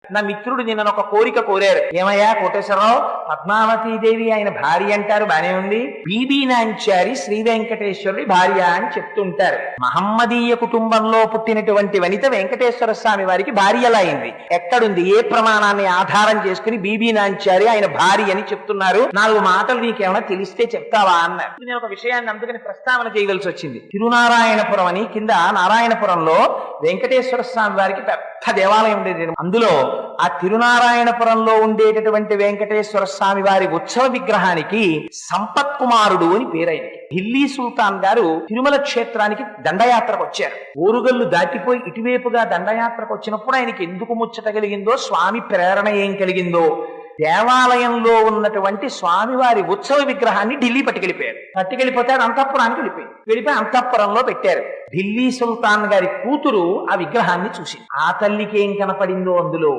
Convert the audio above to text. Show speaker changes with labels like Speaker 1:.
Speaker 1: నా మిత్రుడు నిన్న ఒక కోరిక కోరారు. ఏమయ్యా కోటేశ్వరరావు, పద్మావతీదేవి ఆయన భార్య అంటారు, బానే ఉంది. బీబీ నాంచారి శ్రీ వెంకటేశ్వరుడి భార్య అని చెప్తుంటారు. మహమ్మదీయ కుటుంబంలో పుట్టినటువంటి వనిత వెంకటేశ్వర స్వామి వారికి భార్యలా అయింది. ఎక్కడుంది? ఏ ప్రమాణాన్ని ఆధారం చేసుకుని బీబీ నాంచారి ఆయన భార్య అని చెప్తున్నారు? 4 మాటలు నీకేమైనా తెలిస్తే చెప్తావా అన్నారు. నేను ఒక విషయాన్ని అందుకని ప్రస్తావన చేయవలసి వచ్చింది. తిరునారాయణపురం అని కింద నారాయణపురంలో వెంకటేశ్వర స్వామి వారికి పెద్ద దేవాలయం ఉండేది. అందులో ఆ తిరునారాయణపురంలో ఉండేటటువంటి వెంకటేశ్వర స్వామి వారి ఉత్సవ విగ్రహానికి సంపత్ కుమారుడు అని పేరైంది. ఢిల్లీ సుల్తాన్ గారు తిరుమల క్షేత్రానికి దండయాత్రకు వచ్చారు. ఓరుగల్లు దాటిపోయి ఇటువైపుగా దండయాత్రకు వచ్చినప్పుడు ఆయనకి ఎందుకు ముచ్చట కలిగిందో, స్వామి ప్రేరణ ఏం కలిగిందో, దేవాలయంలో ఉన్నటువంటి స్వామివారి ఉత్సవ విగ్రహాన్ని ఢిల్లీ పట్టుకెళ్ళిపోతే అది అంతఃపురానికి వెళ్ళిపోయి అంతఃపురంలో పెట్టారు. ఢిల్లీ సుల్తాన్ గారి కూతురు ఆ విగ్రహాన్ని చూసి, ఆ తల్లికి ఏం కనపడిందో అందులో